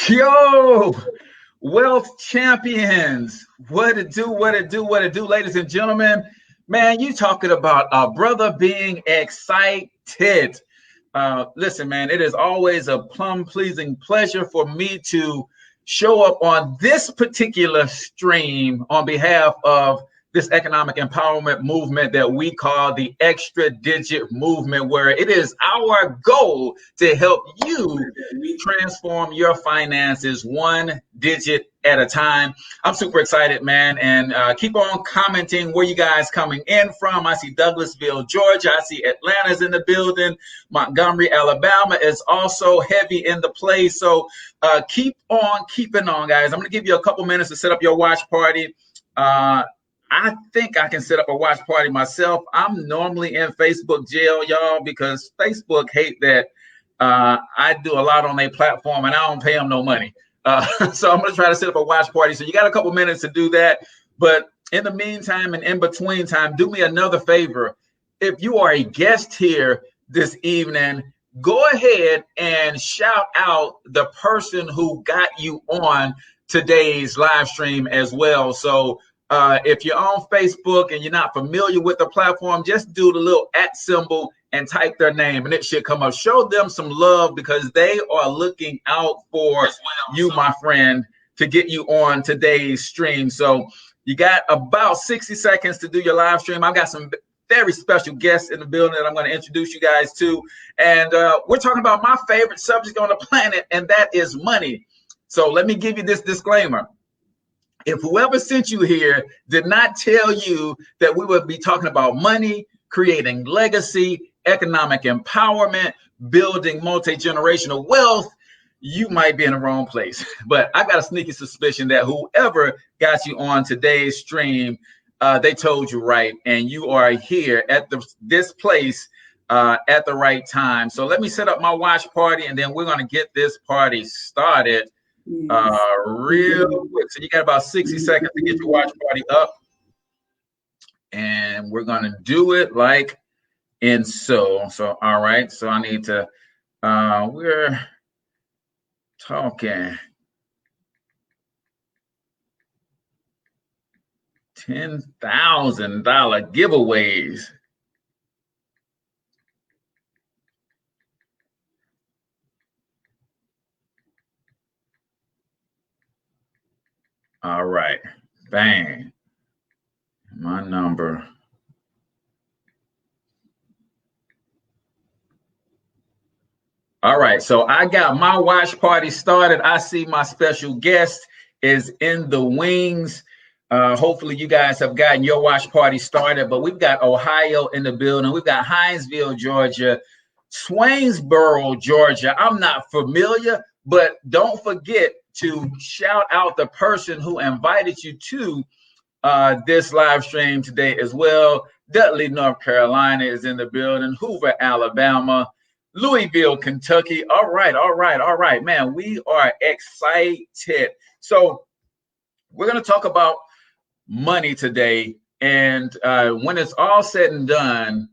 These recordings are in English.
Yo, wealth champions. What it do, what it do, what it do, ladies and gentlemen. Man, you talking about a brother being excited. Listen, man, it is always a plum pleasing pleasure for me to show up on this particular stream on behalf of this economic empowerment movement that we call the extra digit movement, where it is our goal to help you transform your finances one digit at a time. I'm super excited, man, and keep on commenting where you guys coming in from. I see Douglasville, Georgia. I see Atlanta's in the building. Montgomery, Alabama is also heavy in the play. So keep on keeping on, guys. I'm going to give you a couple minutes to set up your watch party. I think I can set up a watch party myself. I'm normally in Facebook jail, y'all, because Facebook hate that I do a lot on their platform and I don't pay them no money. So I'm going to try to set up a watch party. So you got a couple minutes to do that. But in the meantime and in between time, do me another favor. If you are a guest here this evening, go ahead and shout out the person who got you on today's live stream as well. So if you're on Facebook and you're not familiar with the platform, just do the little @ symbol and type their name and it should come up. Show them some love because they are looking out for you, my friend, to get you on today's stream. So you got about 60 seconds to do your live stream. I've got some very special guests in the building that I'm going to introduce you guys to. And we're talking about my favorite subject on the planet, and that is money. So let me give you this disclaimer. If whoever sent you here did not tell you that we would be talking about money, creating legacy, economic empowerment, building multi-generational wealth, you might be in the wrong place. But I got a sneaky suspicion that whoever got you on today's stream, they told you right, and you are here at this place at the right time. So let me set up my watch party, and then we're going to get this party started. Real quick. So you got about 60 seconds to get your watch party up, and we're gonna do it like in so all right, so I need to we're talking $10,000 giveaways. All right, bang, my number. All right, so I got my watch party started. I see my special guest is in the wings. Hopefully you guys have gotten your watch party started, but we've got Ohio in the building. We've got Hinesville, Georgia, Swainsboro, Georgia. I'm not familiar, but don't forget to shout out the person who invited you to this live stream today as well. Dudley, North Carolina is in the building. Hoover, Alabama. Louisville, Kentucky. All right, man. We are excited. So we're going to talk about money today. And when it's all said and done,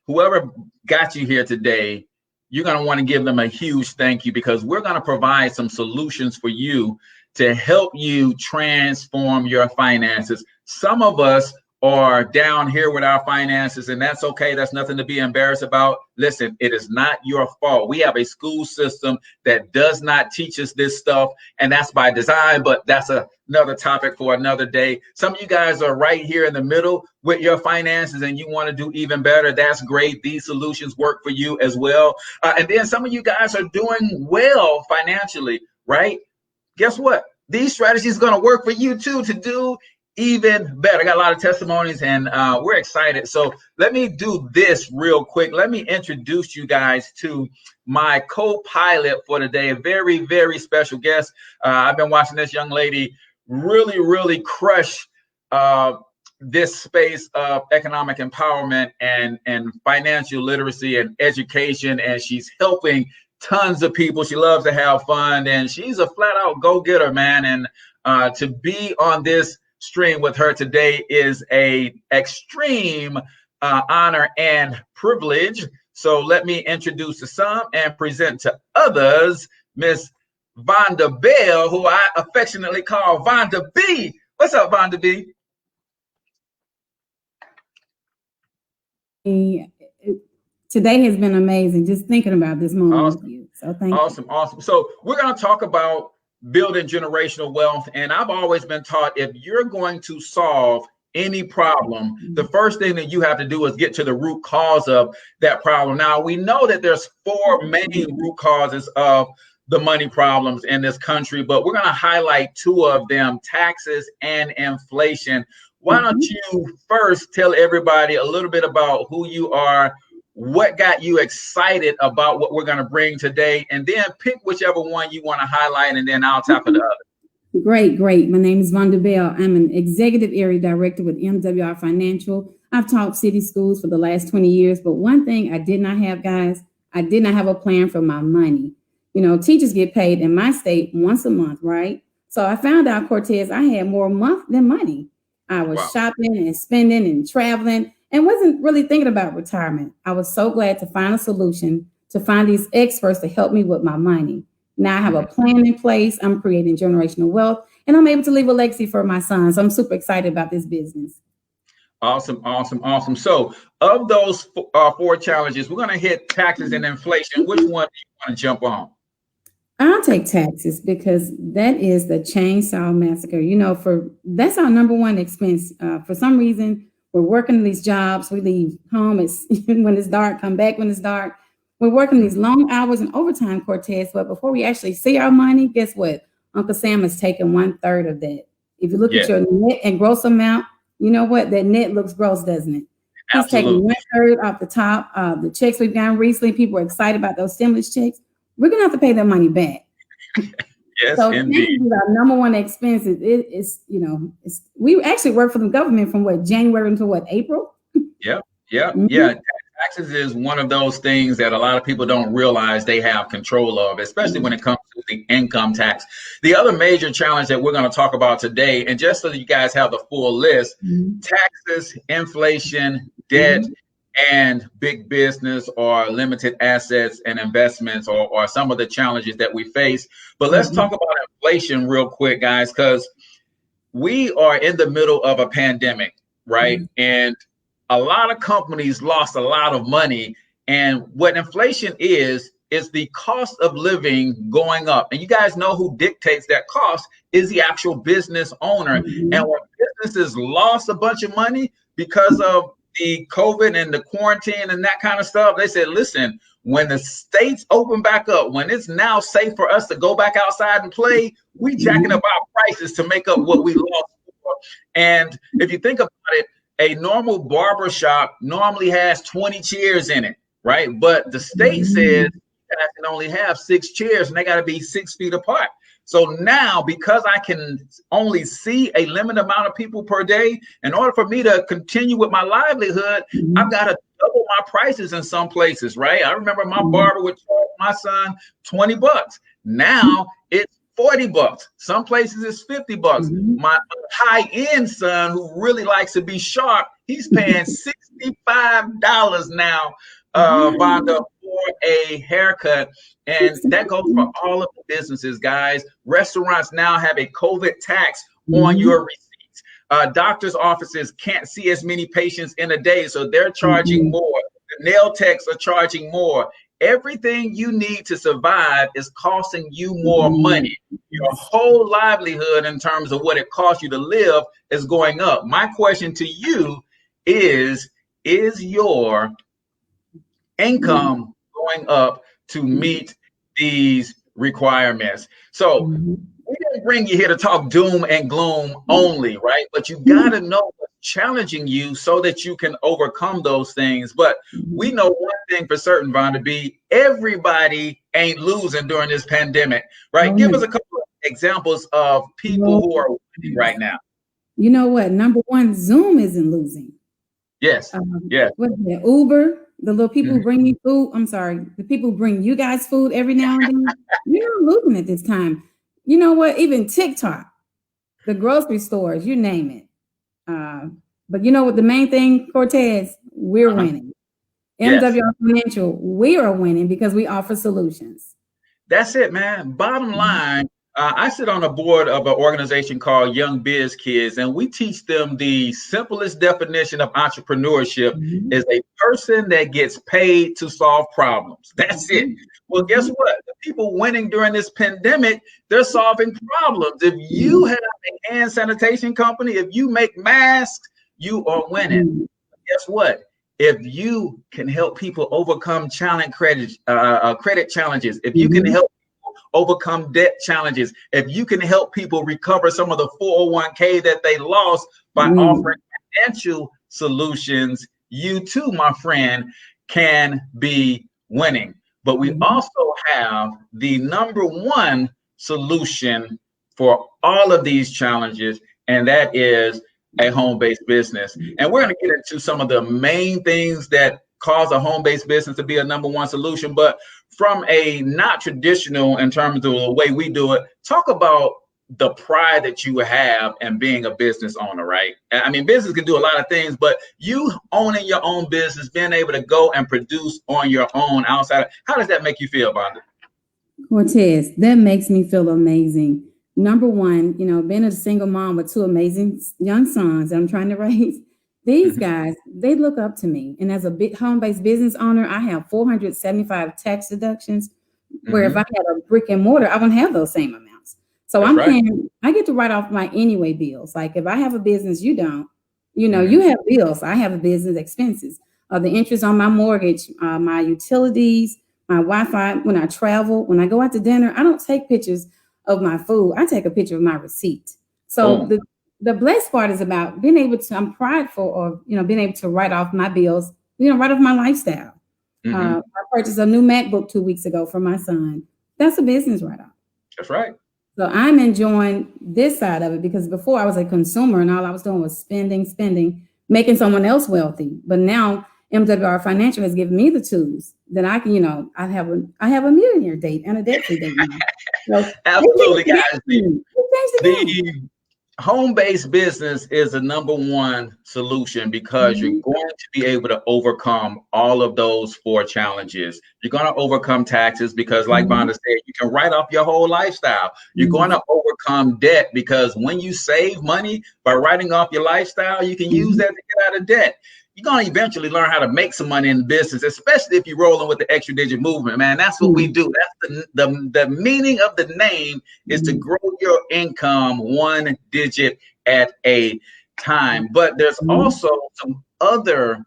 whoever got you here today, you're going to want to give them a huge thank you, because we're going to provide some solutions for you to help you transform your finances. Some of us are down here with our finances, and that's okay. That's nothing to be embarrassed about. Listen, it is not your fault. We have a school system that does not teach us this stuff, and that's by design, but that's another topic for another day. Some of you guys are right here in the middle with your finances and you want to do even better. That's great. These solutions work for you as well. And then some of you guys are doing well financially, right? Guess what? These strategies are going to work for you too, to do even better. I got a lot of testimonies, and we're excited. So let me do this real quick. Let me introduce you guys to my co-pilot for today, a very, very special guest. I've been watching this young lady really crush this space of economic empowerment and financial literacy and education, and she's helping tons of people. She loves to have fun, and she's a flat out go-getter, man. And to be on this stream with her today is a extreme honor and privilege. So let me introduce to some and present to others Miss Vonda Bell, who I affectionately call Vonda B. What's up, Vonda B? Today has been amazing. Just thinking about this moment Awesome. with you. So thank you. Awesome. So we're going to talk about building generational wealth. And I've always been taught if you're going to solve any problem, the first thing that you have to do is get to the root cause of that problem. Now, we know that there's 4 main root causes of the money problems in this country, but we're going to highlight 2 of them, taxes and inflation. Why don't you first tell everybody a little bit about who you are, what got you excited about what we're going to bring today, and then pick whichever one you want to highlight, and then I'll tackle the other. Great. My name is Vonda Bell. I'm an executive area director with MWR Financial. I've taught city schools for the last 20 years, but one thing I did not have, guys, I did not have a plan for my money. You know, teachers get paid in my state once a month, right? So I found out, Cortez, I had more month than money. I was shopping and spending and traveling and wasn't really thinking about retirement. I was so glad to find a solution, to find these experts to help me with my money. Now I have a plan in place. I'm creating generational wealth, and I'm able to leave a legacy for my sons. So I'm super excited about this business. Awesome. So of those 4 challenges, we're going to hit taxes and inflation. Which one do you want to jump on? I'll take taxes because that is the chainsaw massacre. You know, that's our number one expense. For some reason, we're working these jobs. We leave home when it's dark, come back when it's dark. We're working these long hours and overtime, Cortez. But before we actually see our money, guess what? Uncle Sam is taking 1/3 of that. If you look at your net and gross amount, you know what? That net looks gross, doesn't it? He's taking 1/3 off the top. The checks we've gotten recently, people are excited about those stimulus checks. We're gonna have to pay that money back. Yes, so indeed. Our number one expense is we actually work for the government from January until April. Yep. Yeah. Taxes is one of those things that a lot of people don't realize they have control of, especially when it comes to the income tax. The other major challenge that we're going to talk about today, and just so that you guys have the full list, taxes, inflation, debt, and big business or limited assets and investments or some of the challenges that we face. But let's talk about inflation real quick, guys, because we are in the middle of a pandemic, right? And a lot of companies lost a lot of money. And what inflation is the cost of living going up. And you guys know who dictates that cost is the actual business owner. And when businesses lost a bunch of money because of the COVID and the quarantine and that kind of stuff, they said, listen, when the states open back up, when it's now safe for us to go back outside and play, we jacking up our prices to make up what we lost before. And if you think about it, a normal barber shop normally has 20 chairs in it, right? But the state says I can only have 6 chairs and they got to be 6 feet apart. So now, because I can only see a limited amount of people per day, in order for me to continue with my livelihood, I've got to double my prices in some places, right? I remember my barber would charge my son $20. Now it's $40. Some places it's $50. My high-end son, who really likes to be sharp, he's paying $65 now, Vonda, for a haircut. And that goes for all of the businesses, guys. Restaurants now have a COVID tax on your receipts. Doctors' offices can't see as many patients in a day, so they're charging more. The nail techs are charging more. Everything you need to survive is costing you more money. Your whole livelihood in terms of what it costs you to live is going up. My question to you is your income going up to meet these requirements? So we didn't bring you here to talk doom and gloom only, right? But you got to know what's challenging you so that you can overcome those things. But we know one thing for certain, Vonda B, everybody ain't losing during this pandemic, right? Give us a couple of examples of people who are winning right now. You know what? Number one, Zoom isn't losing. Yes. What's that? Uber, the little people who bring you food. I'm sorry, the people who bring you guys food every now and then. You're not losing at this time. You know what? Even TikTok, the grocery stores, you name it. But you know what? The main thing, Cortez, we're winning. MWR Financial, we are winning because we offer solutions. That's it, man. Bottom line, I sit on a board of an organization called Young Biz Kids, and we teach them the simplest definition of entrepreneurship is a person that gets paid to solve problems. That's it. Well, guess what? The people winning during this pandemic, they're solving problems. If you have a hand sanitation company, if you make masks, you are winning. Guess what? If you can help people overcome credit challenges, if you can help people overcome debt challenges, if you can help people recover some of the 401k that they lost by offering financial solutions, you too, my friend, can be winning. But we also have the number one solution for all of these challenges, and that is a home-based business. And we're going to get into some of the main things that cause a home-based business to be a number one solution. But from a not traditional in terms of the way we do it, talk about the pride that you have in being a business owner, right? I mean, business can do a lot of things, but you owning your own business, being able to go and produce on your own outside, how does that make you feel, Vonda? Cortez, that makes me feel amazing. Number one, being a single mom with two amazing young sons that I'm trying to raise, these guys, they look up to me. And as a big home-based business owner, I have 475 tax deductions, where if I had a brick and mortar, I wouldn't have those same amounts. So I get to write off my anyway bills. Like if I have a business, you don't, you have bills. I have a business expenses, the interest on my mortgage, my utilities, my Wi-Fi. When I travel, when I go out to dinner, I don't take pictures of my food. I take a picture of my receipt. So the blessed part is about being able to, I'm prideful of, being able to write off my bills, write off my lifestyle. I purchased a new MacBook 2 weeks ago for my son. That's a business write-off. That's right. So I'm enjoying this side of it, because before I was a consumer and all I was doing was spending, making someone else wealthy. But now MWR Financial has given me the tools that I can, I have a millionaire date and a debt-free date. So absolutely, guys. The home-based business is the number one solution because you're going to be able to overcome all of those 4 challenges. You're going to overcome taxes because, like Vonda said, you can write off your whole lifestyle. You're going to overcome debt because when you save money by writing off your lifestyle, you can use that to get out of debt. You're going to eventually learn how to make some money in the business, especially if you're rolling with the extra digit movement, man. That's what we do. That's the meaning of the name is to grow your income 1 digit at a time. But there's also some other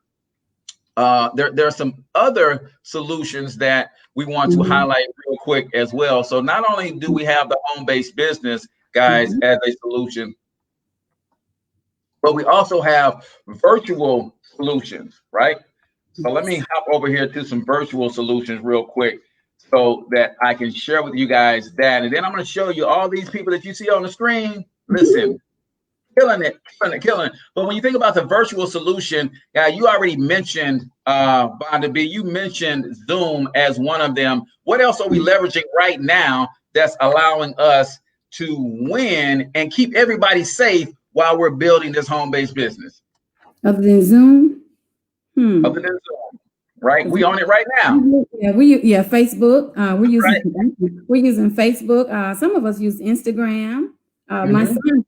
there are some other solutions that we want to highlight real quick as well. So not only do we have the home-based business, guys, as a solution, but we also have virtual solutions, right? So let me hop over here to some virtual solutions real quick so that I can share with you guys that. And then I'm going to show you all these people that you see on the screen. Listen, killing it. But when you think about the virtual solution, you already mentioned, Vonda B, you mentioned Zoom as one of them. What else are we leveraging right now that's allowing us to win and keep everybody safe while we're building this home-based business? Other than Zoom? Other than Zoom, right? We own it right now. Yeah, Facebook. We're using Facebook. Some of us use Instagram. My son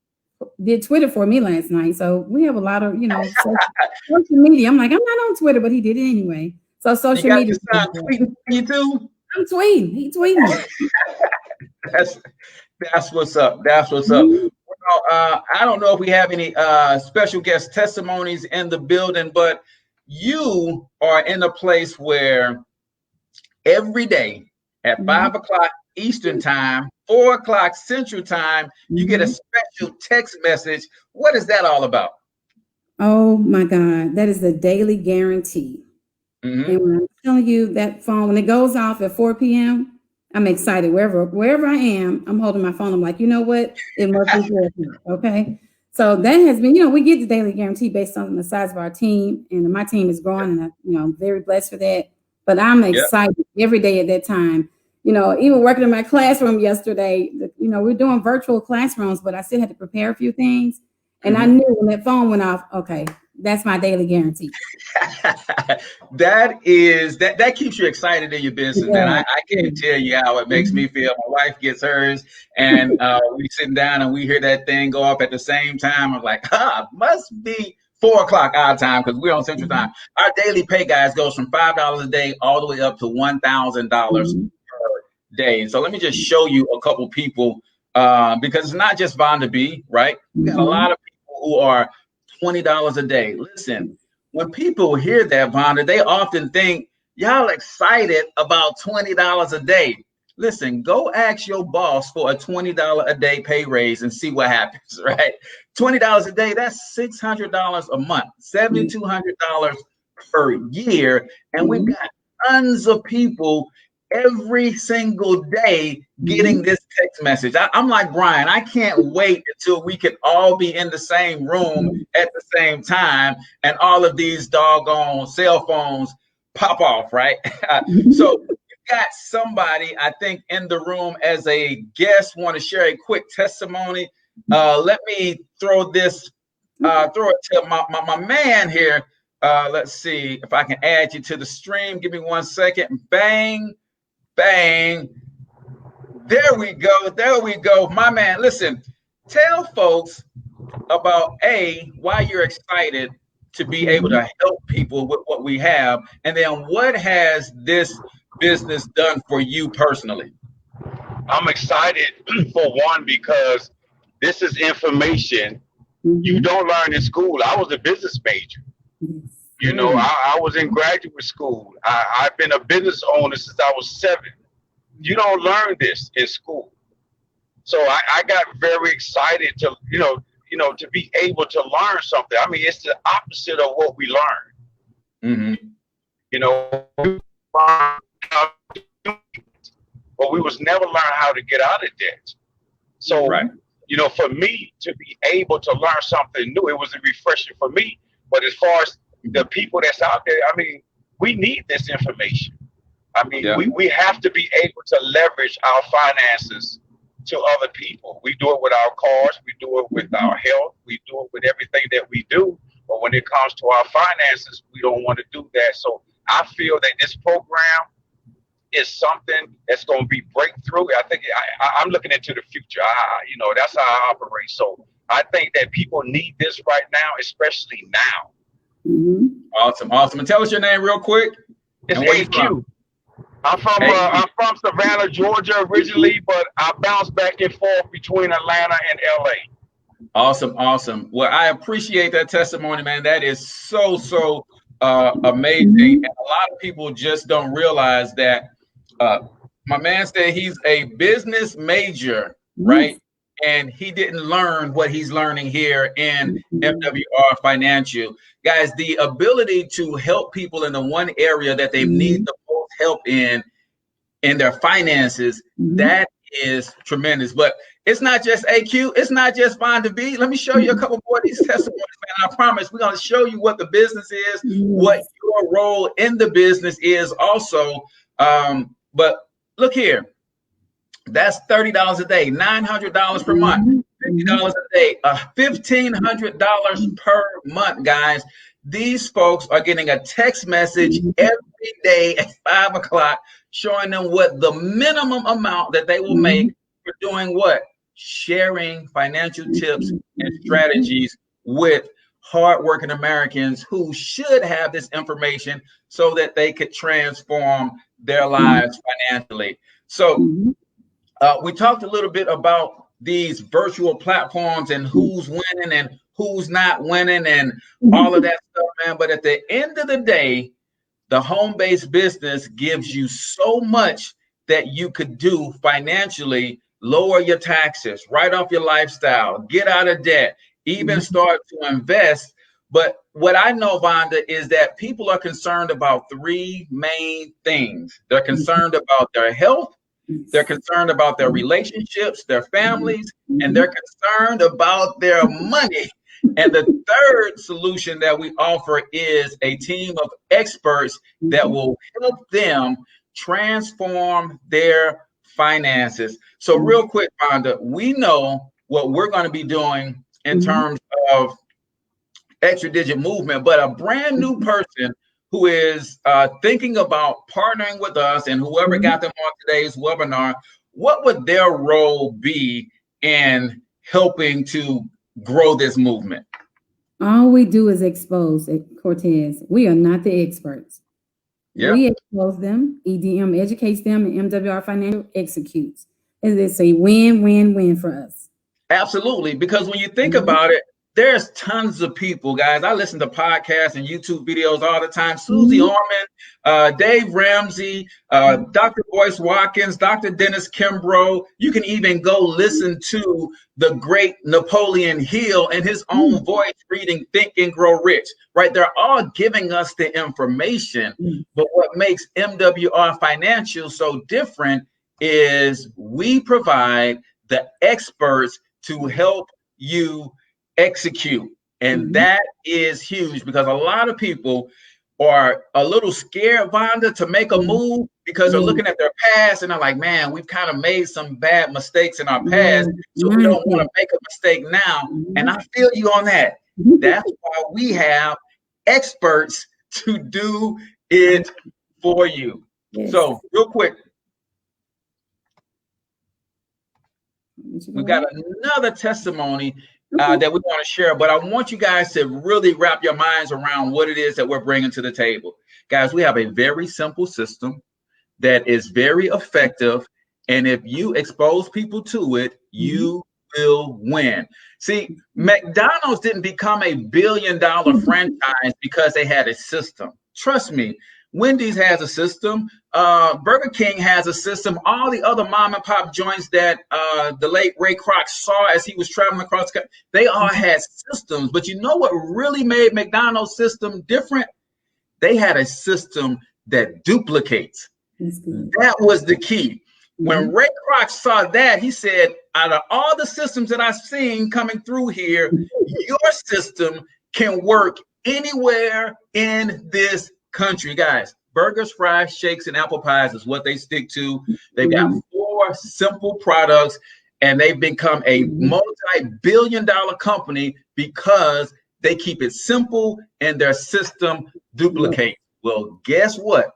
did Twitter for me last night, so we have a lot of social media. I'm like, I'm not on Twitter, but he did it anyway. So social media. Your son tweeting you too? I'm tweeting. He tweeting. That's what's up. That's what's up. Well, I don't know if we have any special guest testimonies in the building, but you are in a place where every day at 5 o'clock Eastern time, 4 o'clock Central time, you get a special text message. What is that all about? Oh my God, that is the daily guarantee. And when I'm telling you that phone, when it goes off at 4 p.m., I'm excited. Wherever I am, I'm holding my phone. I'm like, you know what? It must be 4 p.m. Okay. So that has been, we get the daily guarantee based on the size of our team, and my team is growing, and I'm very blessed for that. But I'm excited every day at that time. Even working in my classroom yesterday, we're doing virtual classrooms, but I still had to prepare a few things. And I knew when that phone went off, okay, That's my daily guarantee. that keeps you excited in your business, man. I can't tell you how it makes me feel. My wife gets hers, and we sitting down and we hear that thing go up at the same time. I'm like, must be 4:00 our time because we're on Central Time. Our daily pay, guys, goes from $5 a day all the way up to $1,000 per day. So let me just show you a couple people because it's not just Vonda B, right? We got a lot of people who are $20 a day. Listen, when people hear that, Vonda, they often think y'all excited about $20 a day. Listen, go ask your boss for a $20 a day pay raise and see what happens, right? $20 a day, that's $600 a month, $7,200 per year. And we've got tons of people every single day getting this text message. I'm like, Brian, I can't wait until we can all be in the same room at the same time and all of these doggone cell phones pop off, right? So we've got somebody, I think, in the room as a guest, want to share a quick testimony. Let me throw it to my man here. Let's see if I can add you to the stream. Give me 1 second. Bang. Bang. There we go. My man, listen, tell folks about why you're excited to be able to help people with what we have, and then what has this business done for you personally? I'm excited for one, because this is information you don't learn in school. I was a business major. You know, I was in graduate school. I've been a business owner since I was 7. You don't learn this in school. So I got very excited to, to be able to learn something. I mean, it's the opposite of what we learned. You know, but we was never learn how to get out of debt. So, for me to be able to learn something new, it was refreshing for me. But as far as the people that's out there, I mean, we need this information. I mean, we have to be able to leverage our finances to other people. We do it with our cars, we do it with our health, we do it with everything that we do. But when it comes to our finances, we don't want to do that. So I feel that this program is something that's going to be breakthrough. I think I'm looking into the future. That's how I operate. So I think that people need this right now, especially now. Awesome. And tell us your name real quick. It's AQ. I'm from Savannah, Georgia originally, but I bounce back and forth between Atlanta and LA. Awesome. Well, I appreciate that testimony, man. That is so amazing. And a lot of people just don't realize that my man said he's a business major, right? And he didn't learn what he's learning here in MWR Financial. Guys, the ability to help people in the one area that they need the most help in their finances, that is tremendous. But it's not just AQ, it's not just Vonda B. Let me show you a couple more of these testimonies, man. I promise we're going to show you what the business is, what your role in the business is also. But look here. That's $30 a day, $900 per month, $50 a day, $1,500 per month, guys. These folks are getting a text message every day at 5 o'clock showing them what the minimum amount that they will make for doing what? Sharing financial tips and strategies with hardworking Americans who should have this information so that they could transform their lives financially. So we talked a little bit about these virtual platforms and who's winning and who's not winning and all of that stuff, man. But at the end of the day, the home-based business gives you so much that you could do financially, lower your taxes, write off your lifestyle, get out of debt, even start to invest. But what I know, Vonda, is that people are concerned about 3 main things. They're concerned about their health, they're concerned about their relationships, their families, and they're concerned about their money. And the third solution that we offer is a team of experts that will help them transform their finances. So real quick, Vonda, we know what we're going to be doing in terms of extra digit movement, but a brand new person who is thinking about partnering with us and whoever got them on today's webinar, what would their role be in helping to grow this movement? All we do is expose it, Cortez. We are not the experts. Yep. We expose them, EDM educates them, and MWR Financial executes. And it's a win-win-win for us. Absolutely, because when you think about it, there's tons of people, guys. I listen to podcasts and YouTube videos all the time. Susie Orman, Dave Ramsey, Dr. Boyce Watkins, Dr. Dennis Kimbrough. You can even go listen to the great Napoleon Hill in his own voice reading Think and Grow Rich, right? They're all giving us the information. But what makes MWR Financial so different is we provide the experts to help you execute. And that is huge, because a lot of people are a little scared, Vonda, to make a move because they're looking at their past and they're like, man, we've kind of made some bad mistakes in our past, so we don't want to make a mistake now. And I feel you on that. That's why we have experts to do it for you. So real quick, we've got another testimony that we want to share, but I want you guys to really wrap your minds around what it is that we're bringing to the table. Guys, we have a very simple system that is very effective, and if you expose people to it, you will win. See, McDonald's didn't become a billion-dollar franchise because they had a system. Trust me. Wendy's has a system. Burger King has a system. All the other mom and pop joints that the late Ray Kroc saw as he was traveling across the country, they all had systems. But you know what really made McDonald's system different? They had a system that duplicates. That was the key. When Ray Kroc saw that, he said, out of all the systems that I've seen coming through here, your system can work anywhere in this country. Guys, burgers, fries, shakes, and apple pies is what they stick to. They've got 4 simple products, and they've become a multi-billion-dollar company because they keep it simple and their system duplicates. Well, guess what?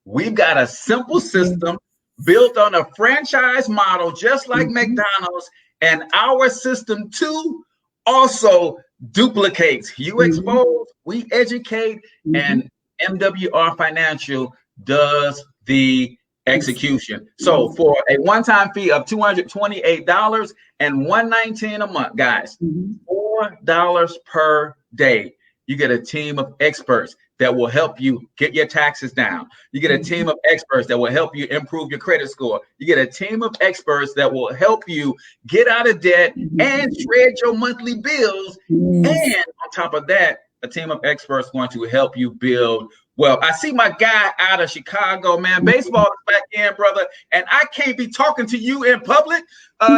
We've got a simple system built on a franchise model, just like McDonald's, and our system too also duplicates. You expose, we educate, and MWR Financial does the execution. So for a one-time fee of $228 and $119 a month, guys, $4 per day, you get a team of experts that will help you get your taxes down. You get a team of experts that will help you improve your credit score. You get a team of experts that will help you get out of debt and shred your monthly bills. And on top of that, a team of experts going to help you build. Well, I see my guy out of Chicago, man. Baseball is back in, brother, and I can't be talking to you in public.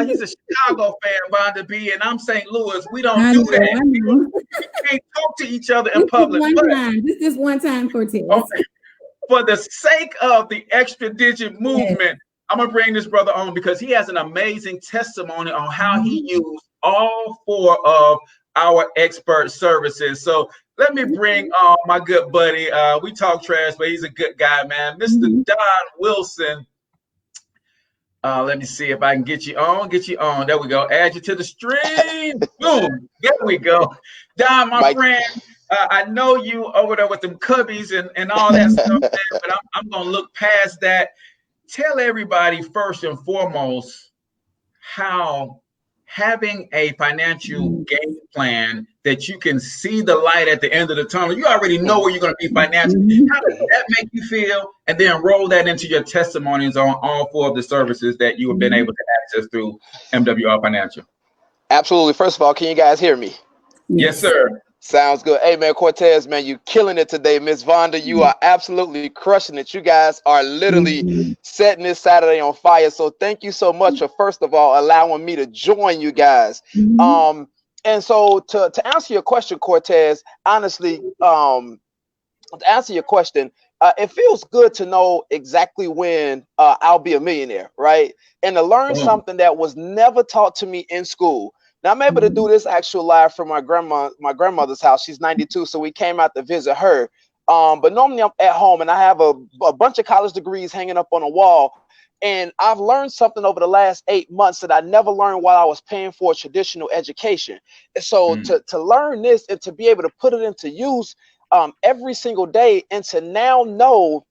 He's a Chicago fan, Vonda B, and I'm St. Louis. We don't do that. We can't talk to each other in public. This is one time, Cortez. Okay. For the sake of the extra digit movement, I'm going to bring this brother on because he has an amazing testimony on how he used all 4 of our expert services. So let me bring on my good buddy. We talk trash, but he's a good guy, man. Mr. Don Wilson. Let me see if I can get you on. There we go. Add you to the stream. Boom. There we go. Don, my friend, I know you over there with them cubbies and all that stuff, man, but I'm going to look past that. Tell everybody first and foremost how having a financial game plan that you can see the light at the end of the tunnel. You already know where you're going to be financially. How does that make you feel? And then roll that into your testimonies on all 4 of the services that you have been able to access through MWR Financial. Absolutely. First of all, can you guys hear me? Yes, sir. Sounds good. Hey, man, Cortez, man, you killing it today. Miss Vonda, you are absolutely crushing it. You guys are literally setting this Saturday on fire. So thank you so much for, first of all, allowing me to join you guys. And so to answer your question, Cortez, honestly, to answer your question, it feels good to know exactly when I'll be a millionaire, right? And to learn something that was never taught to me in school. Now I'm able to do this actual live from my grandmother's house. She's 92, so we came out to visit her. But normally I'm at home and I have a bunch of college degrees hanging up on a wall. And I've learned something over the last 8 months that I never learned while I was paying for traditional education. And so to learn this and to be able to put it into use every single day, and to now know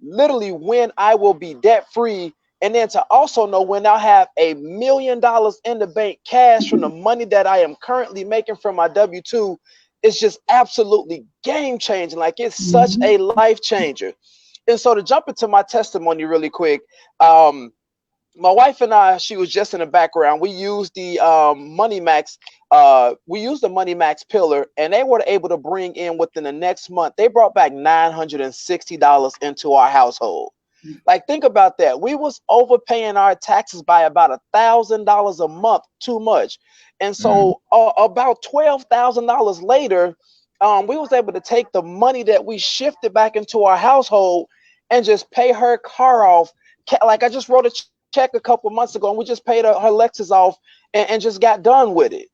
literally when I will be debt free, and then to also know when I'll have $1 million in the bank cash from the money that I am currently making from my W-2, is just absolutely game changing. Like, it's such a life changer. And so to jump into my testimony really quick, my wife and I, she was just in the background. We used the Money Max. We used the Money Max pillar, and they were able to bring in within the next month. They brought back $960 into our household. Like, think about that. We was overpaying our taxes by about $1,000 a month too much. And so about $12,000 later, we was able to take the money that we shifted back into our household and just pay her car off. Like, I just wrote a check a couple months ago, and we just paid her Lexus off and just got done with it.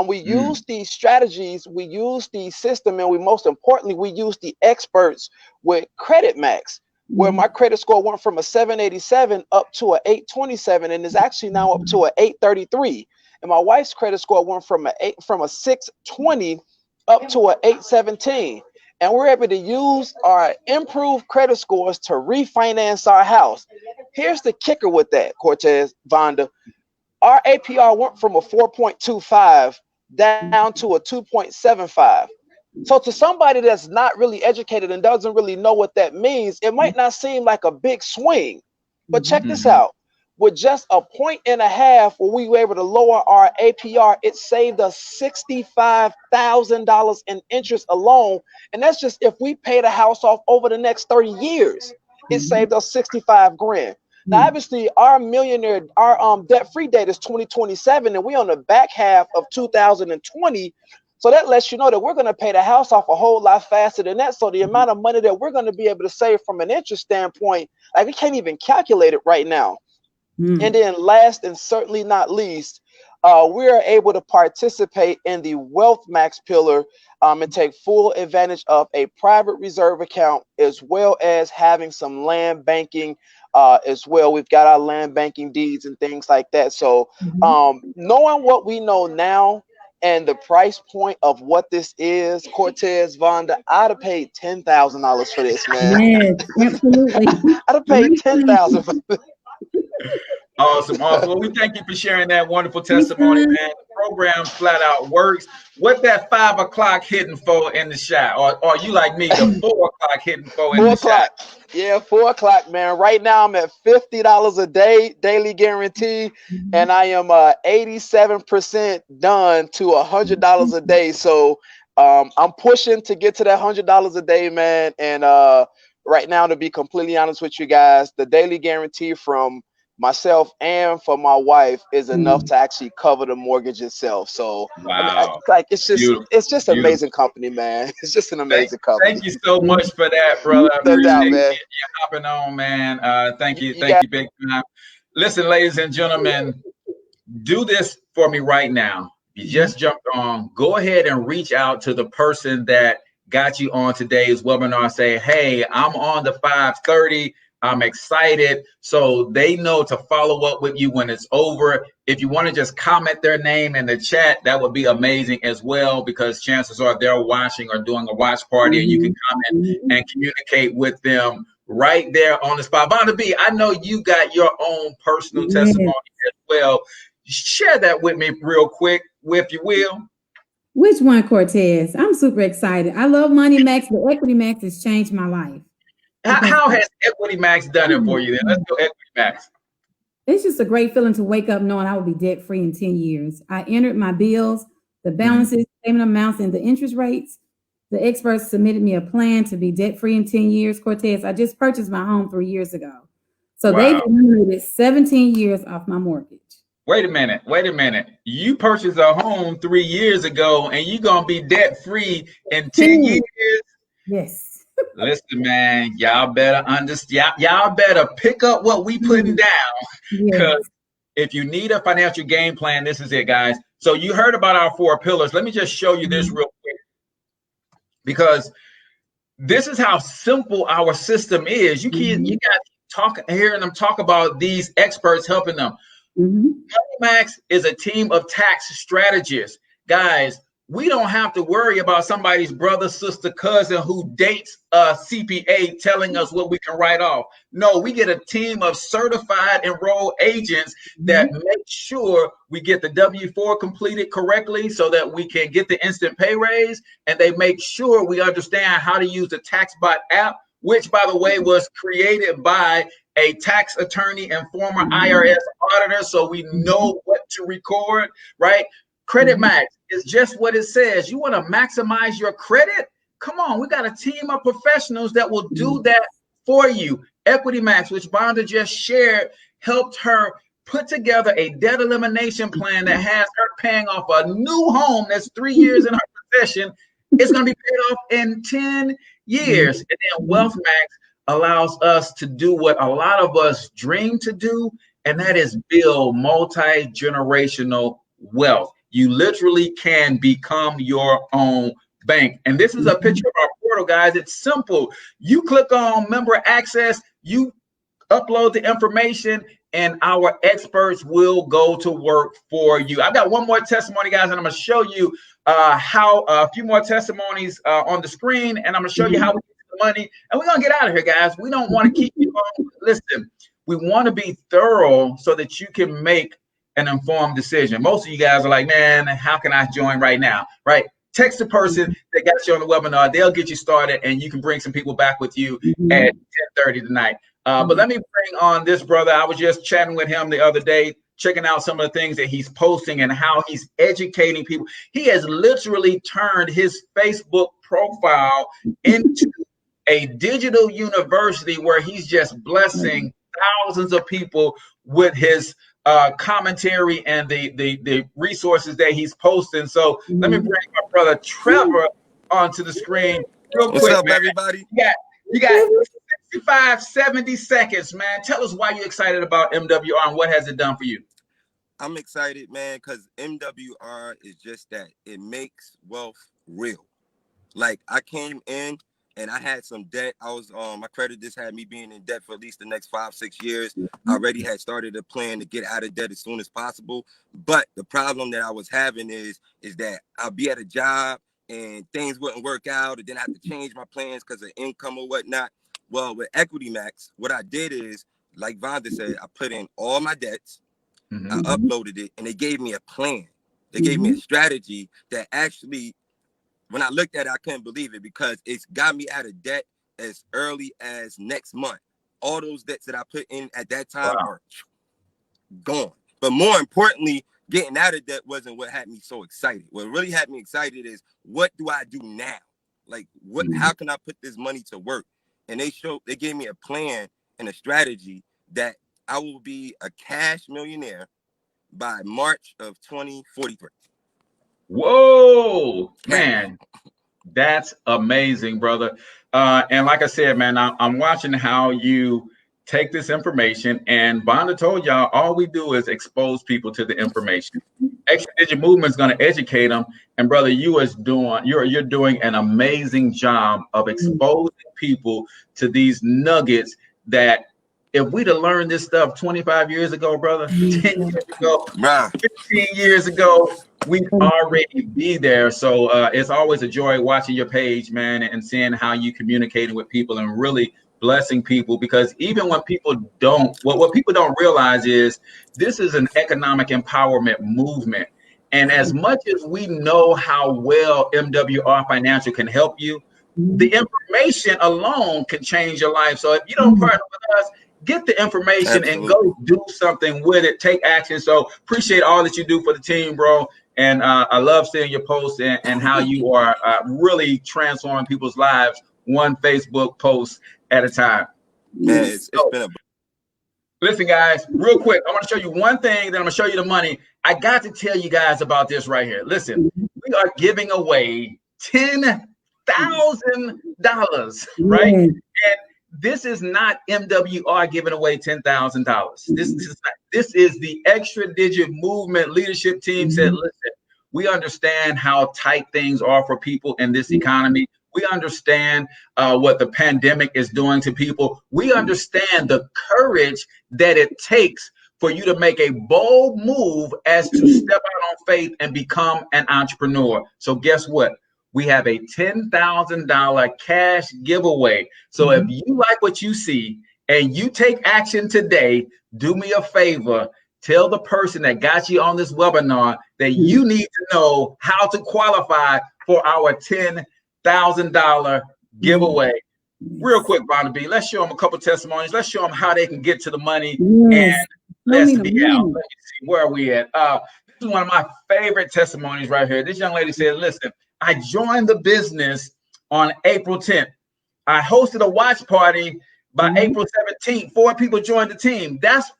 We used these strategies, we used the system, and we, most importantly, we used the experts with Credit Max, where my credit score went from a 787 up to a 827, and is actually now up to a 833. And my wife's credit score went from a 620 up to a 817. And we're able to use our improved credit scores to refinance our house. Here's the kicker with that, Cortez, Vonda. Our APR went from a 4.25 down to a 2.75. So to somebody that's not really educated and doesn't really know what that means, it might not seem like a big swing. But check this out. With just a 1.5 where we were able to lower our APR, it saved us $65,000 in interest alone. And that's just if we pay the house off over the next 30 years. It saved us 65 grand. Now, obviously, our debt-free date is 2027, and we're on the back half of 2020. So that lets you know that we're going to pay the house off a whole lot faster than that. So the amount of money that we're going to be able to save from an interest standpoint, like, we can't even calculate it right now. And then last and certainly not least, we are able to participate in the Wealth Max pillar and take full advantage of a private reserve account, as well as having some land banking as well. We've got our land banking deeds and things like that. So knowing what we know now and the price point of what this is, Cortez, Vonda, I'd have paid $10,000 for this, man. Yes, absolutely. I'd have paid $10,000 for this. Awesome. Well, we thank you for sharing that wonderful testimony, man. The program flat out works. What that 5 o'clock hitting for in the shot? Or you like me, the 4 o'clock hitting for in the shot? Yeah, 4 o'clock, man. Right now I'm at $50 a day, daily guarantee, and I am 87% done to $100 a day. So I'm pushing to get to that $100 a day, man. And right now, to be completely honest with you guys, the daily guarantee from myself and for my wife is enough to actually cover the mortgage itself. So like, it's just amazing company, man. It's just an amazing company. Thank you so much for that, brother. I appreciate you hopping on, man. Thank you big time. Listen, ladies and gentlemen, do this for me right now. You just jumped on. Go ahead and reach out to the person that got you on today's webinar. Say, hey, I'm on the 5:30. I'm excited, so they know to follow up with you when it's over. If you want to just comment their name in the chat, that would be amazing as well, because chances are they're watching or doing a watch party, and you can comment and communicate with them right there on the spot. Vonda B, I know you got your own personal testimony as well. Share that with me real quick, if you will. Which one, Cortez? I'm super excited. I love Money Max, but Equity Max has changed my life. How has Equity Max done it for you then? Let's go Equity Max. It's just a great feeling to wake up knowing I will be debt free in 10 years. I entered my bills, the balances, payment amounts, and the interest rates. The experts submitted me a plan to be debt free in 10 years, Cortez. I just purchased my home 3 years ago. So they've eliminated 17 years off my mortgage. Wait a minute. You purchased a home 3 years ago and you're going to be debt free in 10 years? Yes. Listen, man, y'all better understand. Y'all better pick up what we putting down, because if you need a financial game plan, this is it, guys. So you heard about our 4 pillars. Let me just show you this real quick, because this is how simple our system is. You got hearing them talk about these experts helping them. Money Max is a team of tax strategists. Guys, we don't have to worry about somebody's brother, sister, cousin who dates a CPA telling us what we can write off. No, we get a team of certified enrolled agents that make sure we get the W-4 completed correctly so that we can get the instant pay raise. And they make sure we understand how to use the TaxBot app, which, by the way, was created by a tax attorney and former IRS auditor, so we know what to record, right? Credit Max is just what it says. You want to maximize your credit? Come on, we got a team of professionals that will do that for you. Equity Max, which Vonda just shared, helped her put together a debt elimination plan that has her paying off a new home that's 3 years in her possession. It's going to be paid off in 10 years. And then Wealth Max allows us to do what a lot of us dream to do, and that is build multi-generational wealth. You literally can become your own bank. And this is a picture of our portal, guys. It's simple. You click on member access, you upload the information, and our experts will go to work for you. I've got one more testimony, guys, and I'm going to show you how a few more testimonies on the screen, and I'm going to show you how we get the money. And we're going to get out of here, guys. We don't want to keep you on. Listen, we want to be thorough so that you can make an informed decision. Most of you guys are like, man, how can I join right now? Right? Text the person that got you on the webinar. They'll get you started, and you can bring some people back with you at 10:30 tonight. But let me bring on this brother. I was just chatting with him the other day, checking out some of the things that he's posting and how he's educating people. He has literally turned his Facebook profile into a digital university where he's just blessing thousands of people with his commentary and the resources that he's posting. So let me bring my brother Trevor onto the screen real quick. What's up, man. everybody? You got 65, 70 seconds, man. Tell us why you're excited about MWR and what has it done for you. I'm excited, man, because MWR is just that. It makes wealth real. Like, I came in and I had some debt. I was my credit just had me being in debt for at least the next 5-6 years. I already had started a plan to get out of debt as soon as possible. But the problem that I was having is that I'll be at a job and things wouldn't work out, and then I have to change my plans because of income or whatnot. Well, with Equity Max, what I did is, like Vonda said, I put in all my debts, I uploaded it, and they gave me a plan. They gave me a strategy that actually, when I looked at it, I couldn't believe it, because it's got me out of debt as early as next month. All those debts that I put in at that time are gone. But more importantly, getting out of debt wasn't what had me so excited. What really had me excited is, what do I do now? Like, what? How can I put this money to work? And they gave me a plan and a strategy that I will be a cash millionaire by March of 2043. Whoa, man, that's amazing, brother. And like I said, man, I'm watching how you take this information, and Vonda told y'all all we do is expose people to the information. Extra Digit Movement is going to educate them, and brother, you're doing an amazing job of exposing people to these nuggets that, if we'd have learned this stuff 25 years ago, brother, 10 years ago, 15 years ago, we'd already be there. So it's always a joy watching your page, man, and seeing how you communicating with people and really blessing people, because even when people don't, what people don't realize is this is an economic empowerment movement. And as much as we know how well MWR Financial can help you, the information alone can change your life. So if you don't partner with us, get the information and go do something with it. Take action. So appreciate all that you do for the team, bro. And I love seeing your posts and how you are really transforming people's lives one Facebook post at a time. Man, it's been a... Listen, guys, real quick, I'm going to show you one thing, then I'm going to show you the money. I got to tell you guys about this right here. Listen, we are giving away $10,000, right? And this is not MWR giving away $10,000. This is the Extra Digit Movement leadership team said, listen, we understand how tight things are for people in this economy. We understand what the pandemic is doing to people. We understand the courage that it takes for you to make a bold move as to step out on faith and become an entrepreneur. So guess what? We have a $10,000 cash giveaway. So if you like what you see and you take action today, do me a favor. Tell the person that got you on this webinar that you need to know how to qualify for our $10,000 giveaway. Real quick, Vonda B, let's show them a couple testimonies. Let's show them how they can get to the money. And let's be out. Let me see, where are we at? This is one of my favorite testimonies right here. This young lady said, listen, I joined the business on April 10th. I hosted a watch party by April 17th. 4 people joined the team. That's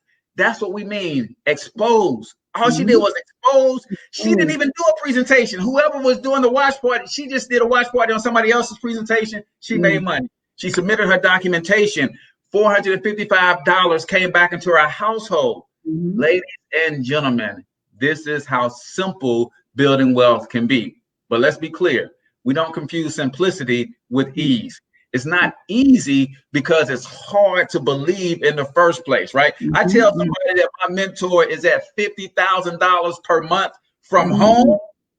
what we mean. Expose. All she did was expose. She didn't even do a presentation. Whoever was doing the watch party, she just did a watch party on somebody else's presentation. She made money. She submitted her documentation. $455 came back into our household. Ladies and gentlemen, this is how simple building wealth can be. But let's be clear. We don't confuse simplicity with ease. It's not easy because it's hard to believe in the first place, right? I tell somebody that my mentor is at $50,000 per month from home.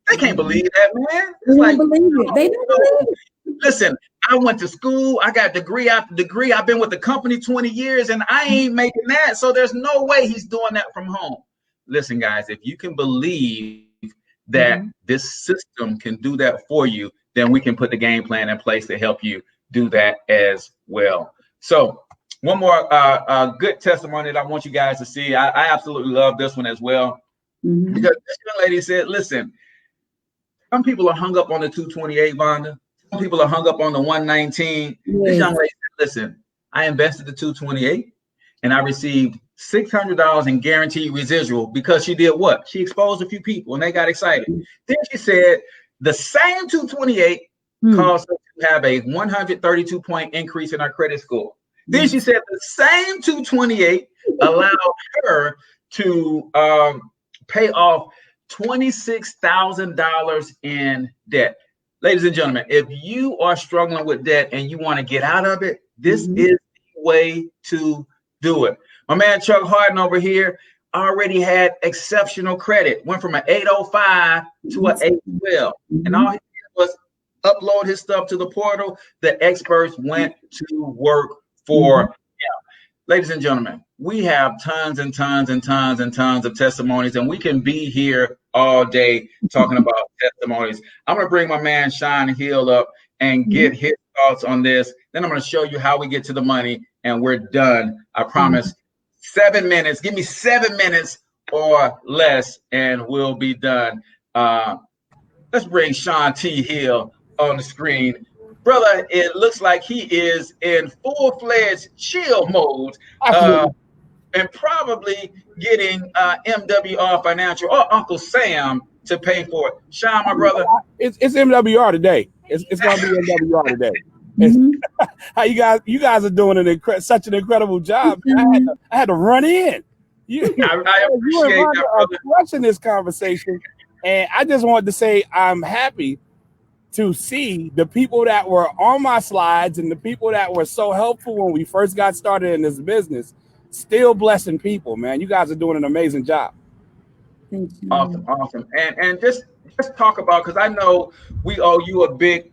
They can't believe that, man. It's like, they don't believe it. Listen, I went to school. I got degree after degree. I've been with the company 20 years and I ain't making that. So there's no way he's doing that from home. Listen, guys, if you can believe that this system can do that for you, then we can put the game plan in place to help you do that as well. So one more good testimony that I want you guys to see. I absolutely love this one as well. Because this young lady said, listen, some people are hung up on the 228, Vonda. Some people are hung up on the 119. This young lady said, listen, I invested the 228 and I received $600 in guaranteed residual because she did what? She exposed a few people and they got excited. Then she said the same 228 caused her to have a 132-point increase in her credit score. Then she said the same 228 allowed her to pay off $26,000 in debt. Ladies and gentlemen, if you are struggling with debt and you want to get out of it, this is the way to do it. My man Chuck Harden over here already had exceptional credit, went from an 805 to an 812. And all he did was upload his stuff to the portal. The experts went to work for him. Ladies and gentlemen, we have tons and tons and tons and tons of testimonies, and we can be here all day talking about testimonies. I'm going to bring my man Shaun Hill up and get his thoughts on this. Then I'm going to show you how we get to the money, and we're done. I promise. 7 minutes. Give me 7 minutes or less, and we'll be done. Let's bring Shaun T Hill on the screen. Brother, it looks like he is in full-fledged chill mode and probably getting MWR Financial or Uncle Sam to pay for it. Shaun, my brother. It's MWR today. It's going to be MWR today. How you guys are doing such an incredible job. I had to run in. I appreciate that, brother. Watching this conversation, and I just wanted to say I'm happy to see the people that were on my slides and the people that were so helpful when we first got started in this business, still blessing people, man. You guys are doing an amazing job. Thank you. Awesome. And just talk about, because I know we owe you a big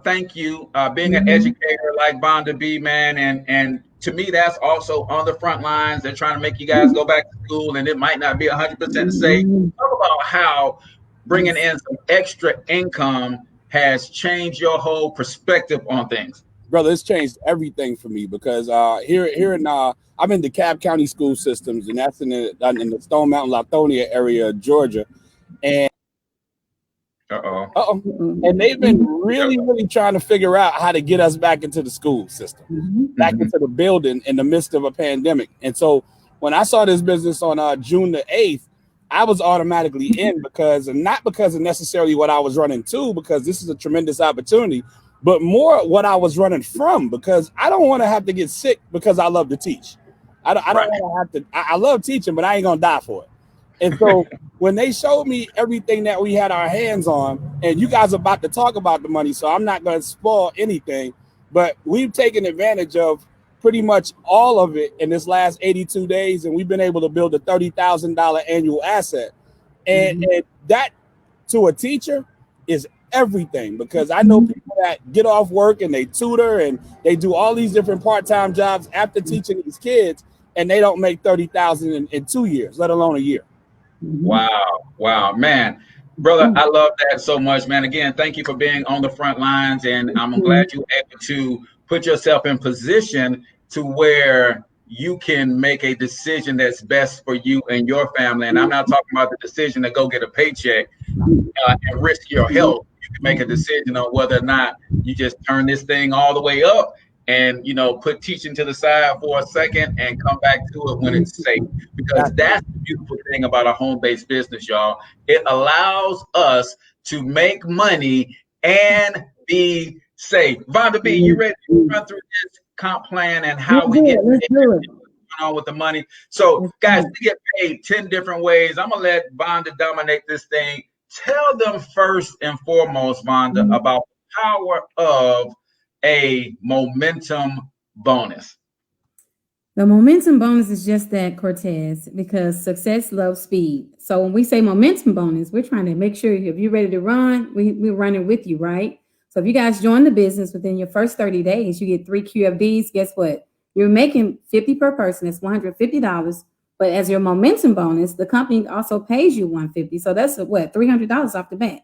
thank you, being an educator like Vonda B, man. And to me, that's also on the front lines. They're trying to make you guys go back to school, and it might not be 100% safe. Talk about how bringing in some extra income has changed your whole perspective on things. Brother, it's changed everything for me because here in I'm in the Cobb County school systems, and that's in the Stone Mountain, Latonia area of Georgia, and and they've been really trying to figure out how to get us back into the school system, back into the building in the midst of a pandemic. And so when I saw this business on June the 8th, I was automatically in not because of necessarily what I was running to, because this is a tremendous opportunity, but more what I was running from, because I don't want to have to get sick because I love to teach. I don't want to have to. I love teaching, but I ain't gonna die for it. And so when they showed me everything that we had our hands on, and you guys are about to talk about the money, so I'm not going to spoil anything, but we've taken advantage of pretty much all of it in this last 82 days, and we've been able to build a $30,000 annual asset. And that, to a teacher, is everything, because I know people that get off work and they tutor and they do all these different part-time jobs after teaching these kids, and they don't make $30,000 in 2 years, let alone a year. Wow, man, brother, I love that so much, man. Again, thank you for being on the front lines, and I'm glad you were able to put yourself in position to where you can make a decision that's best for you and your family. And I'm not talking about the decision to go get a paycheck and risk your health. You can make a decision on whether or not you just turn this thing all the way up and, you know, put teaching to the side for a second and come back to it when it's safe. Because that's the beautiful thing about a home-based business, y'all. It allows us to make money and be safe. Vonda B, you ready to run through this comp plan and how we get on with the money? So, guys, we get paid 10 different ways. I'm going to let Vonda dominate this thing. Tell them first and foremost, Vonda, about the power of a momentum bonus. The momentum bonus is just that, Cortez, because success loves speed. So when we say momentum bonus, we're trying to make sure if you're ready to run, we're running with you, right? So if you guys join the business within your first 30 days, you get 3 QFDs. Guess what? You're making $50 per person. That's $150. But as your momentum bonus, the company also pays you $150. So that's what, $300 off the bat.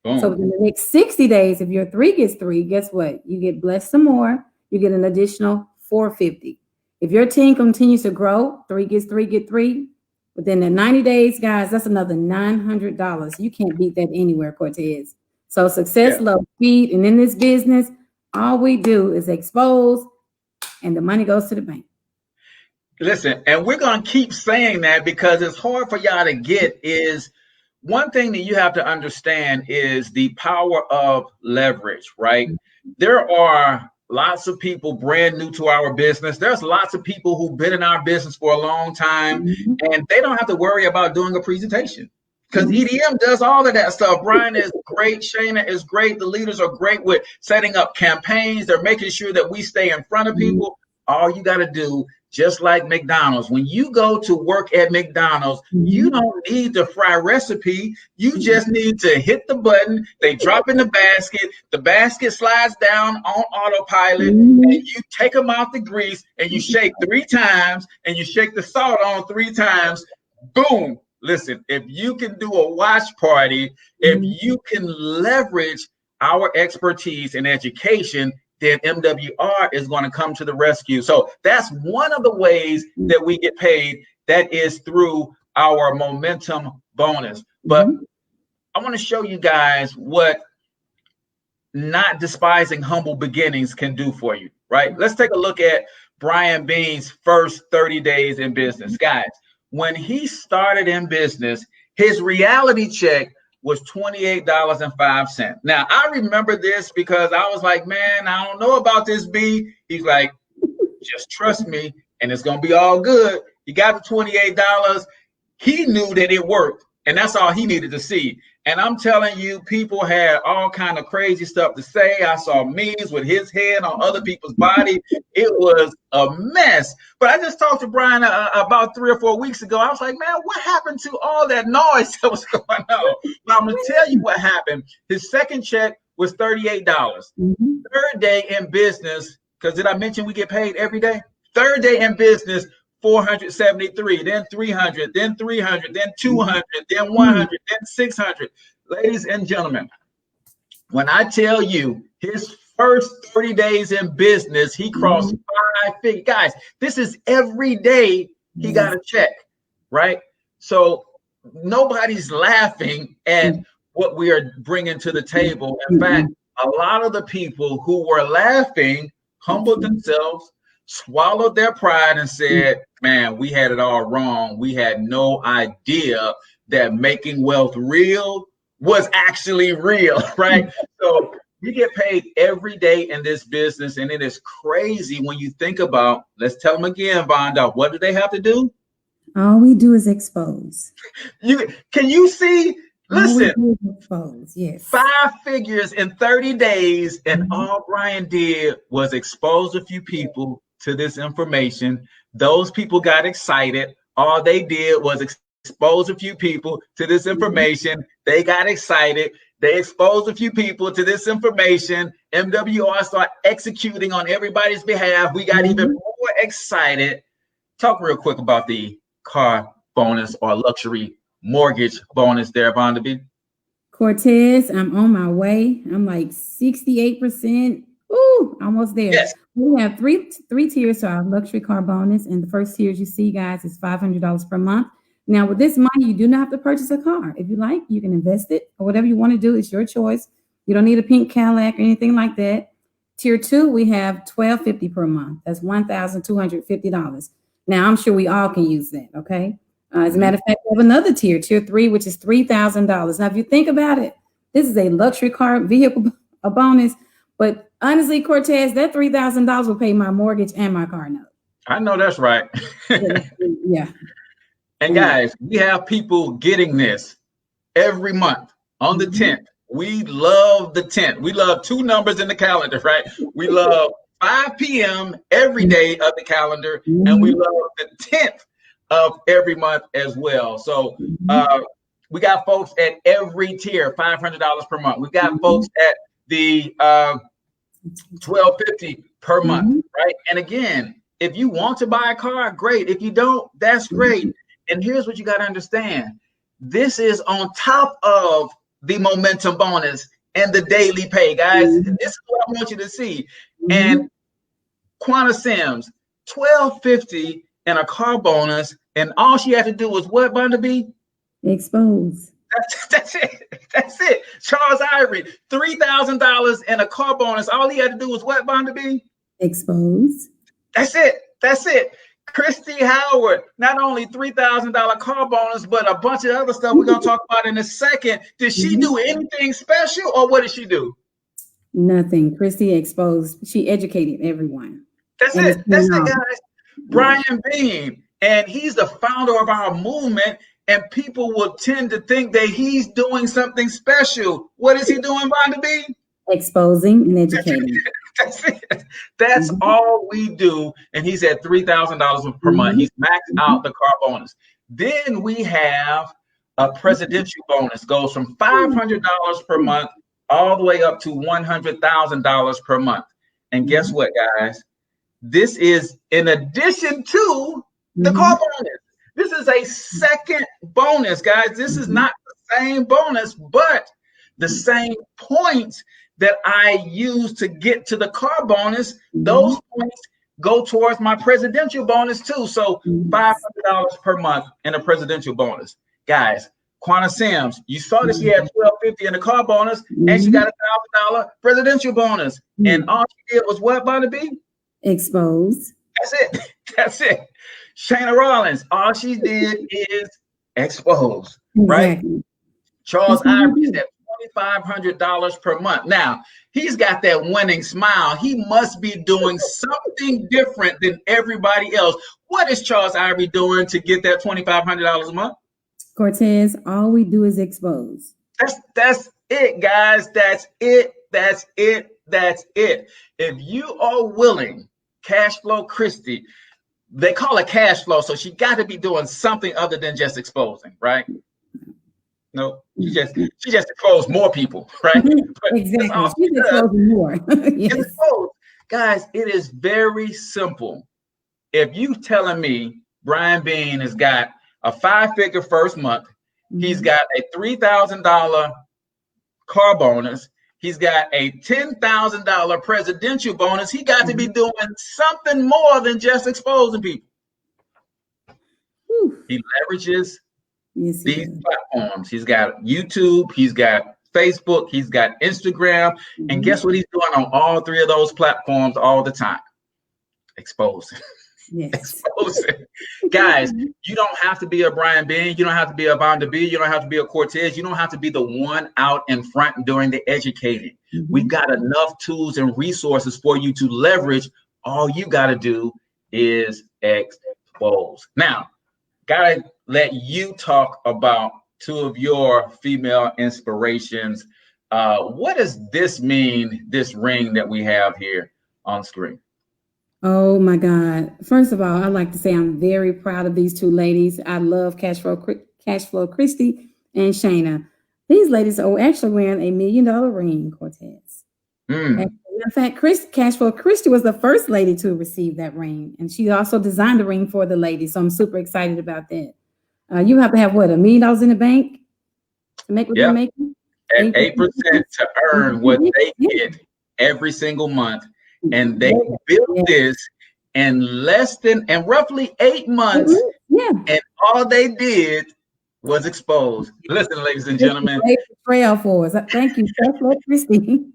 So within the next 60 days, if your 3 gets 3, guess what? You get blessed some more. You get an additional $450. If your team continues to grow, 3 gets 3, get 3. Within the 90 days, guys, that's another $900. You can't beat that anywhere, Cortez. So success loves speed. And in this business, all we do is expose, and the money goes to the bank. Listen, and we're going to keep saying that because it's hard for y'all to get. Is one thing that you have to understand is the power of leverage, right? There are lots of people brand new to our business. There's lots of people who've been in our business for a long time, and they don't have to worry about doing a presentation because EDM does all of that stuff. Brian is great. Shayna is great. The leaders are great with setting up campaigns. They're making sure that we stay in front of people. All you got to do, just like McDonald's, when you go to work at McDonald's, you don't need the fry recipe. You just need to hit the button. They drop in the basket slides down on autopilot, and you take them out the grease, and you shake 3 times, and you shake the salt on 3 times. Boom. Listen, if you can do a watch party, if you can leverage our expertise and education, then MWR is going to come to the rescue. So that's one of the ways that we get paid. That is through our momentum bonus. But I want to show you guys what not despising humble beginnings can do for you, right? Let's take a look at Brian Bean's first 30 days in business. Guys, when he started in business, his reality check was $28.05. Now, I remember this because I was like, man, I don't know about this, B. He's like, just trust me, and it's going to be all good. He got the $28. He knew that it worked, and that's all he needed to see. And I'm telling you, people had all kind of crazy stuff to say. I saw memes with his head on other people's body. It was a mess. But I just talked to Brian about 3 or 4 weeks ago. I was like, man, what happened to all that noise that was going on? But I'm going to tell you what happened. His second check was $38. Third day in business, because did I mention we get paid every day? Third day in business, 473, then 300, then 300, then 200, then 100, then 600. Ladies and gentlemen, when I tell you his first 30 days in business, he crossed 5 figures. Guys, this is every day he got a check, right? So nobody's laughing at what we are bringing to the table. In fact, a lot of the people who were laughing humbled themselves, swallowed their pride, and said, man, we had it all wrong. We had no idea that making wealth real was actually real, right? So We get paid every day in this business, and it is crazy when you think about. Let's tell them again, Vonda. What do they have to do? All we do is expose. Can you see? Listen, expose, yes. 5 figures in 30 days, and all Brian did was expose a few people to this information. Those people got excited. All they did was expose a few people to this information. They got excited. They exposed a few people to this information. MWR started executing on everybody's behalf. We got even more excited. Talk real quick about the car bonus or luxury mortgage bonus there, Vonda B. Cortez, I'm on my way. I'm like 68%. Ooh, almost there. Yes. We have three tiers to our luxury car bonus. And the first tier, as you see, guys, is $500 per month. Now, with this money, you do not have to purchase a car. If you like, you can invest it or whatever you want to do. It's your choice. You don't need a pink Cadillac or anything like that. Tier 2, we have $1,250 per month. That's $1,250. Now, I'm sure we all can use that, okay? As a matter of fact, we have another tier, tier 3, which is $3,000. Now, if you think about it, this is a luxury car vehicle, a bonus. But honestly, Cortez, that $3,000 will pay my mortgage and my car note. I know that's right. Yeah. And guys, we have people getting this every month on the 10th. We love the 10th. We love 2 numbers in the calendar, right? We love 5 p.m. every day of the calendar, and we love the 10th of every month as well. So we got folks at every tier, $500 per month. We've got folks at the $1,250 per month, right? And again, if you want to buy a car, great. If you don't, that's great. And here's what you got to understand. This is on top of the momentum bonus and the daily pay, guys. This is what I want you to see. And Quanta Sims, $1,250 and a car bonus, and all she had to do was what, Vonda B? Expose. That's it. That's it. Charles Ivory, $3,000 and a car bonus. All he had to do was what, Vonda B? Expose. That's it. That's it. Christy Howard, not only $3,000 car bonus, but a bunch of other stuff we're going to talk about in a second. Did she do anything special, or what did she do? Nothing. Christy exposed. She educated everyone. That's it. That's it, guys. Brian Bean, and he's the founder of our movement, and people will tend to think that he's doing something special. What is he doing, Vonda B? Exposing and educating. That's it. That's all we do. And he's at $3,000 per month. He's maxed out the car bonus. Then we have a presidential bonus, goes from $500 per month all the way up to $100,000 per month. And guess what, guys? This is in addition to the car bonus. This is a second bonus, guys. This is not the same bonus, but the same points that I use to get to the car bonus. Those points go towards my presidential bonus too. So $500 per month in a presidential bonus. Guys, Quanta Sims, you saw that she had $1,250 in the car bonus, and she got a $1,000 presidential bonus. And all she did was what, Vonda B? Expose. That's it. That's it. Shayna Rollins, all she did is expose, right? Charles Ivory is at $2,500 per month. Now, he's got that winning smile. He must be doing something different than everybody else. What is Charles Ivory doing to get that $2,500 a month? Cortez, all we do is expose. That's it, guys. That's it. That's it. That's it. If you are willing, Cash Flow Christie, they call it cash flow, so she got to be doing something other than just exposing, right? No, she just exposed more people, right? Exactly. She's exposing more. Yes. Exposed. Guys, it is very simple. If you telling me Brian Bean has got a 5-figure first month, he's got a $3,000 car bonus, he's got a $10,000 presidential bonus, he got to be doing something more than just exposing people. He leverages these platforms. He's got YouTube, he's got Facebook, he's got Instagram, and guess what he's doing on all 3 of those platforms all the time? Exposing. Yes. Exposing. Guys, you don't have to be a Brian Bean. You don't have to be a Vonda B. You don't have to be a Cortez. You don't have to be the one out in front doing the educating. We've got enough tools and resources for you to leverage. All you got to do is expose. Now, gotta let you talk about two of your female inspirations. What does this mean, this ring that we have here on screen? Oh my God. First of all, I'd like to say I'm very proud of these two ladies. I love Cashflow Christy and Shayna. These ladies are actually wearing $1 million ring, Cortez. In fact, Cashflow Christy was the first lady to receive that ring. And she also designed the ring for the ladies. So I'm super excited about that. You have to have what, $1 million in the bank to make what they're making? At 8% to earn what they get every single month. And they built this in roughly 8 months. And all they did was expose. Listen, ladies and gentlemen. Trail for us. Thank you, Christy.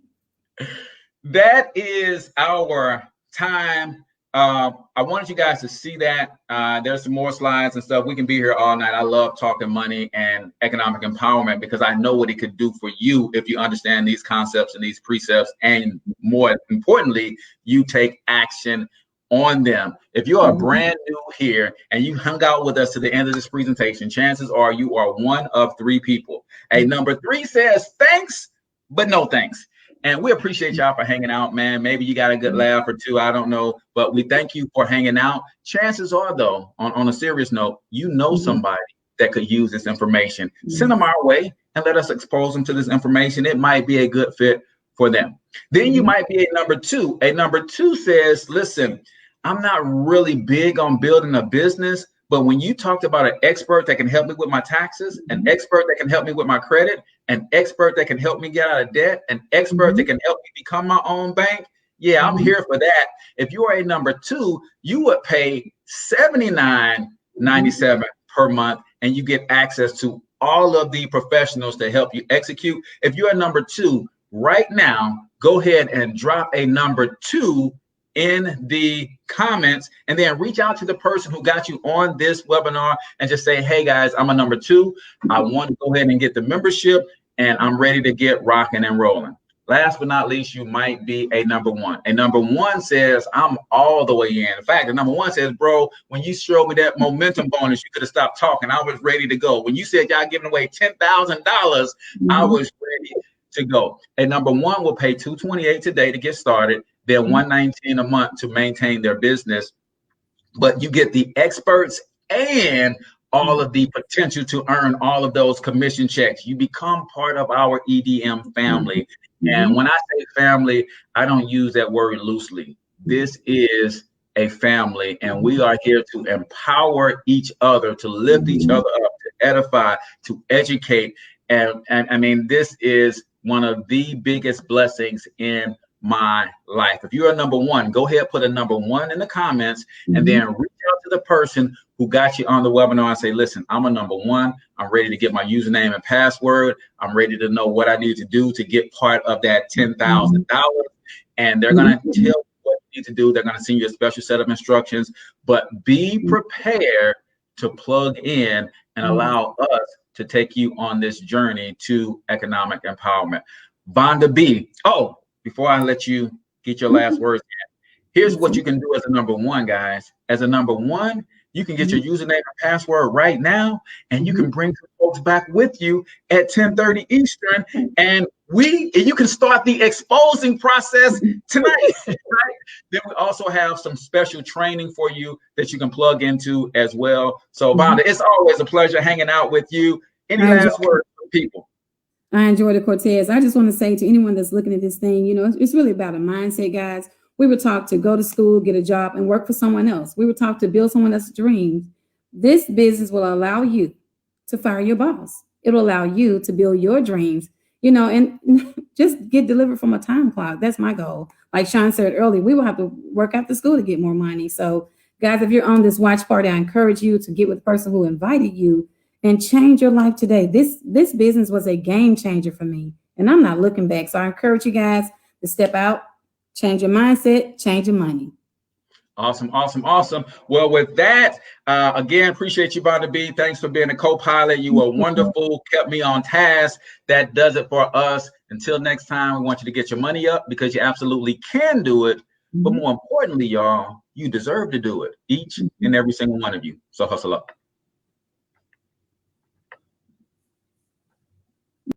That is our time. I wanted you guys to see that. There's some more slides and stuff. We can be here all night. I love talking money and economic empowerment because I know what it could do for you if you understand these concepts and these precepts, and more importantly, you take action on them. If you are brand new here and you hung out with us to the end of this presentation, chances are you are one of 3 people. Number 3 says thanks, but no thanks. And we appreciate y'all for hanging out, man. Maybe you got a good laugh or 2, I don't know. But we thank you for hanging out. Chances are, though, on a serious note, you know somebody that could use this information. Send them our way and let us expose them to this information. It might be a good fit for them. Then you might be a number 2. A number 2 says, listen, I'm not really big on building a business, but when you talked about an expert that can help me with my taxes, an expert that can help me with my credit, an expert that can help me get out of debt, an expert that can help me become my own bank, yeah, I'm here for that. If you are a number 2, you would pay $79.97 per month, and you get access to all of the professionals to help you execute. If you're a number 2 right now, go ahead and drop a number 2 in the comments, and then reach out to the person who got you on this webinar and just say, hey guys, I'm a number 2. I want to go ahead and get the membership, and I'm ready to get rocking and rolling. Last but not least, you might be a number 1. A number 1 says, I'm all the way in. In fact, the number 1 says, bro, when you showed me that momentum bonus, you could have stopped talking. I was ready to go. When you said y'all giving away $10,000, I was ready to go. A number 1 will pay $228 today to get started. They're $119 a month to maintain their business, but you get the experts and all of the potential to earn all of those commission checks. You become part of our EDM family. And when I say family, I don't use that word loosely. This is a family, and we are here to empower each other, to lift each other up, to edify, to educate. And I mean, this is one of the biggest blessings in my life. If you're a number 1, go ahead, put a number 1 in the comments, and then reach out to the person who got you on the webinar and say, listen, I'm a number 1. I'm ready to get my username and password. I'm ready to know what I need to do to get part of that $10,000. And they're going to tell you what you need to do. They're going to send you a special set of instructions, but be prepared to plug in and allow us to take you on this journey to economic empowerment. Vonda B. Oh, before I let you get your last words in, here's what you can do as a number 1, guys. As a number 1, you can get your username and password right now, and you can bring some folks back with you at 10:30 Eastern, and you can start the exposing process tonight. Right? Then we also have some special training for you that you can plug into as well. So, Vonda, it's always a pleasure hanging out with you. Any last words for people? I enjoyed it, Cortez. I just want to say to anyone that's looking at this thing, it's really about a mindset, guys. We were taught to go to school, get a job, and work for someone else. We were taught to build someone else's dreams. This business will allow you to fire your boss. It'll allow you to build your dreams, and just get delivered from a time clock. That's my goal. Like Shaun said earlier, we will have to work after school to get more money. So, guys, if you're on this watch party, I encourage you to get with the person who invited you and change your life today. This business was a game changer for me, and I'm not looking back. So I encourage you guys to step out, change your mindset, change your money. Awesome, awesome, awesome. Well, with that, again, appreciate you, Vonda B. Thanks for being a co-pilot. You were wonderful, kept me on task. That does it for us. Until next time, we want you to get your money up because you absolutely can do it. But more importantly, y'all, you deserve to do it, each and every single one of you. So hustle up.